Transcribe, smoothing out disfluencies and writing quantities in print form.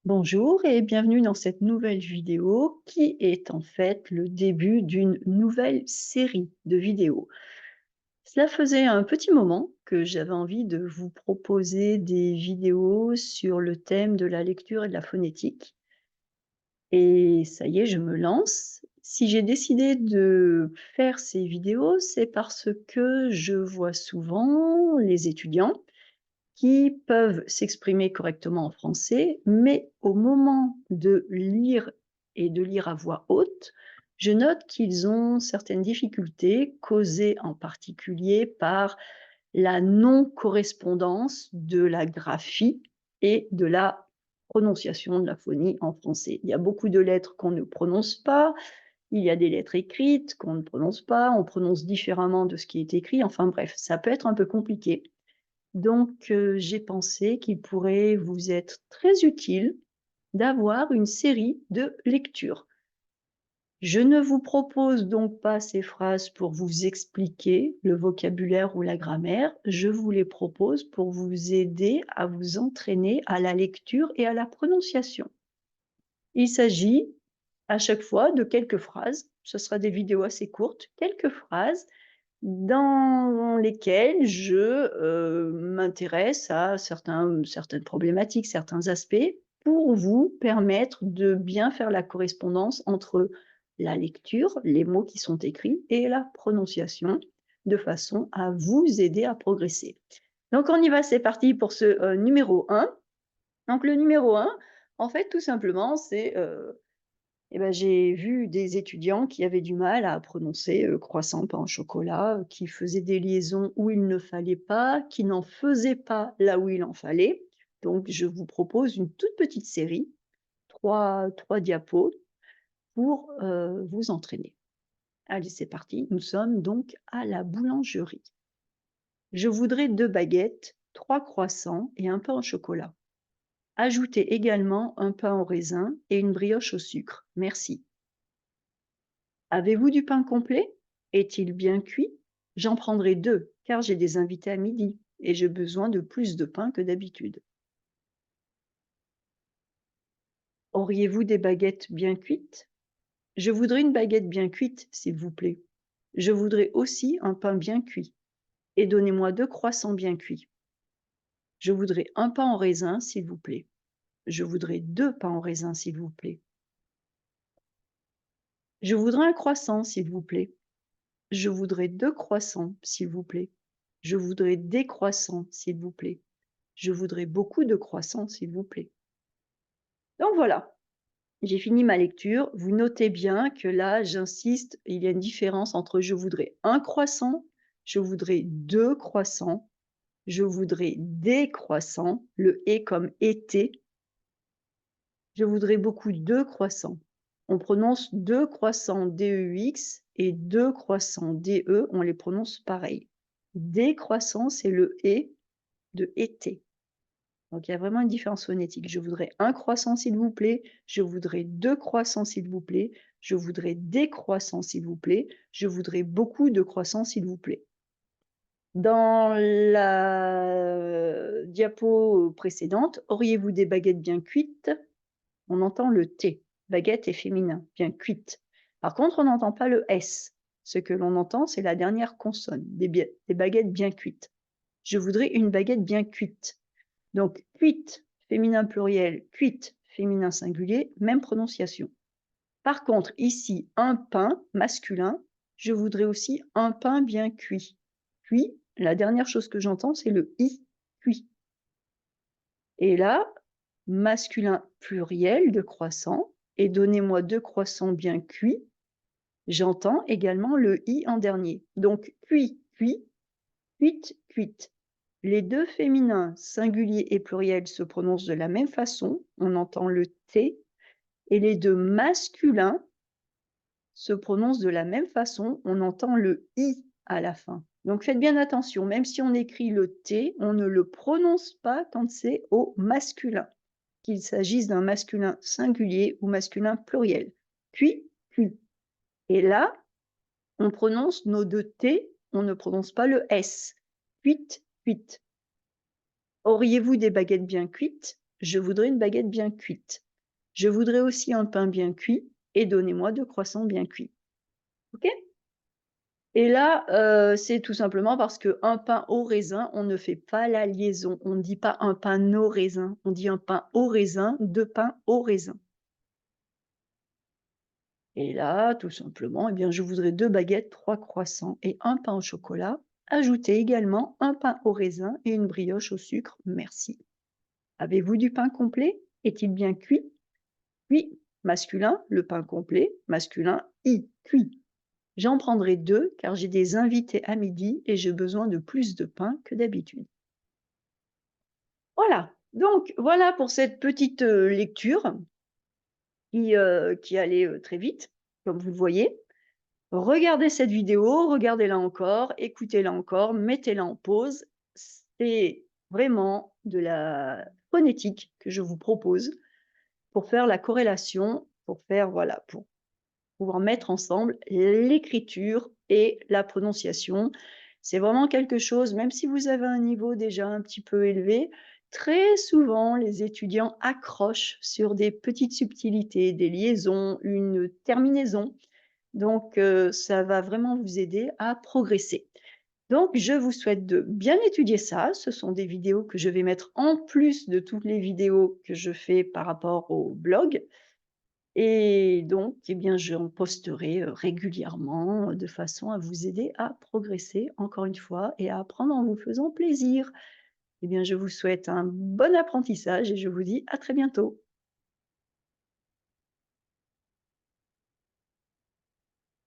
Bonjour et bienvenue dans cette nouvelle vidéo qui est en fait le début d'une nouvelle série de vidéos. Cela faisait un petit moment que j'avais envie de vous proposer des vidéos sur le thème de la lecture et de la phonétique. Et ça y est, je me lance. Si j'ai décidé de faire ces vidéos, c'est parce que je vois souvent les étudiants qui peuvent s'exprimer correctement en français, mais au moment de lire et de lire à voix haute, je note qu'ils ont certaines difficultés causées en particulier par la non-correspondance de la graphie et de la prononciation de la phonie en français. Il y a beaucoup de lettres qu'on ne prononce pas, il y a des lettres écrites qu'on ne prononce pas, on prononce différemment de ce qui est écrit, enfin bref, ça peut être un peu compliqué. Donc, j'ai pensé qu'il pourrait vous être très utile d'avoir une série de lectures. Je ne vous propose donc pas ces phrases pour vous expliquer le vocabulaire ou la grammaire, je vous les propose pour vous aider à vous entraîner à la lecture et à la prononciation. Il s'agit à chaque fois de quelques phrases, ce sera des vidéos assez courtes, quelques phrases dans lesquelles je, m'intéresse à certaines problématiques, certains aspects, pour vous permettre de bien faire la correspondance entre la lecture, les mots qui sont écrits et la prononciation, de façon à vous aider à progresser. Donc on y va, c'est parti pour ce, numéro 1. Donc le numéro 1, en fait, tout simplement, c'est, et ben, j'ai vu des étudiants qui avaient du mal à prononcer, croissant, pain au chocolat, qui faisaient des liaisons où il ne fallait pas, qui n'en faisaient pas là où il en fallait. Donc je vous propose une toute petite série, trois diapos pour, vous entraîner. Allez, c'est parti, nous sommes donc à la boulangerie. Je voudrais 2 baguettes, 3 croissants et un pain au chocolat. Ajoutez également un pain au raisin et une brioche au sucre. Merci. Avez-vous du pain complet? Est-il bien cuit? J'en prendrai 2, car j'ai des invités à midi et j'ai besoin de plus de pain que d'habitude. Auriez-vous des baguettes bien cuites? Je voudrais une baguette bien cuite, s'il vous plaît. Je voudrais aussi un pain bien cuit. Et donnez-moi 2 croissants bien cuits. Je voudrais un pain au raisin, s'il vous plaît. Je voudrais 2 pains au raisin, s'il vous plaît. Je voudrais un croissant, s'il vous plaît. Je voudrais 2 croissants, s'il vous plaît. Je voudrais des croissants, s'il vous plaît. Je voudrais beaucoup de croissants, s'il vous plaît. Donc voilà, j'ai fini ma lecture. Vous notez bien que là, j'insiste, il y a une différence entre je voudrais un croissant, je voudrais 2 croissants, je voudrais des croissants, le et comme été, je voudrais beaucoup de croissants. On prononce 2 croissants D-E-U-X et 2 croissants D-E, on les prononce pareil. Des croissants, c'est le et de été. Donc il y a vraiment une différence phonétique. Je voudrais un croissant, s'il vous plaît. Je voudrais 2 croissants, s'il vous plaît. Je voudrais des croissants, s'il vous plaît. Je voudrais beaucoup de croissants, s'il vous plaît. Dans la diapo précédente, auriez-vous des baguettes bien cuites? On entend le T. Baguette est féminin, bien cuite. Par contre, on n'entend pas le S. Ce que l'on entend, c'est la dernière consonne, des baguettes bien cuites. Je voudrais une baguette bien cuite. Donc, cuite, féminin pluriel, cuite, féminin singulier, même prononciation. Par contre, ici, un pain, masculin, je voudrais aussi un pain bien cuit. Cuit, la dernière chose que j'entends, c'est le i, cuit. Et là, masculin pluriel de croissant, et donnez-moi 2 croissants bien cuits, j'entends également le i en dernier. Donc, cuit, cuit, cuite, cuite. Les 2 féminins, singulier et pluriel, se prononcent de la même façon, on entend le T, et les 2 masculins se prononcent de la même façon, on entend le I à la fin. Donc faites bien attention, même si on écrit le T, on ne le prononce pas quand c'est au masculin, qu'il s'agisse d'un masculin singulier ou masculin pluriel. Cuit, cuit. Et là, on prononce nos 2 T, on ne prononce pas le S. Cuite, cuite. Auriez-vous des baguettes bien cuites? je voudrais une baguette bien cuite. Je voudrais aussi un pain bien cuit et donnez-moi 2 croissants bien cuits. OK? Et là, c'est tout simplement parce qu'un pain au raisin, on ne fait pas la liaison. On ne dit pas un pain au raisin, on dit un pain au raisin, 2 pains au raisin. Et là, tout simplement, eh bien, je voudrais 2 baguettes, 3 croissants et un pain au chocolat. Ajoutez également un pain au raisin et une brioche au sucre, merci. Avez-vous du pain complet? Est-il bien cuit? Oui, masculin, le pain complet, masculin, i, cuit. J'en prendrai 2 car j'ai des invités à midi et j'ai besoin de plus de pain que d'habitude. Voilà, donc voilà pour cette petite, lecture qui allait, très vite, comme vous le voyez. Regardez cette vidéo, regardez-la encore, écoutez-la encore, mettez-la en pause. C'est vraiment de la phonétique que je vous propose pour faire la corrélation, pour faire voilà, pour pouvoir mettre ensemble l'écriture et la prononciation. C'est vraiment quelque chose, même si vous avez un niveau déjà un petit peu élevé, très souvent les étudiants accrochent sur des petites subtilités, des liaisons, une terminaison. Donc ça va vraiment vous aider à progresser. Donc je vous souhaite de bien étudier ça. Ce sont des vidéos que je vais mettre en plus de toutes les vidéos que je fais par rapport au blog. Et donc, eh bien, j'en posterai, régulièrement, de façon à vous aider à progresser, encore une fois, et à apprendre en vous faisant plaisir. Eh bien, je vous souhaite un bon apprentissage et je vous dis à très bientôt.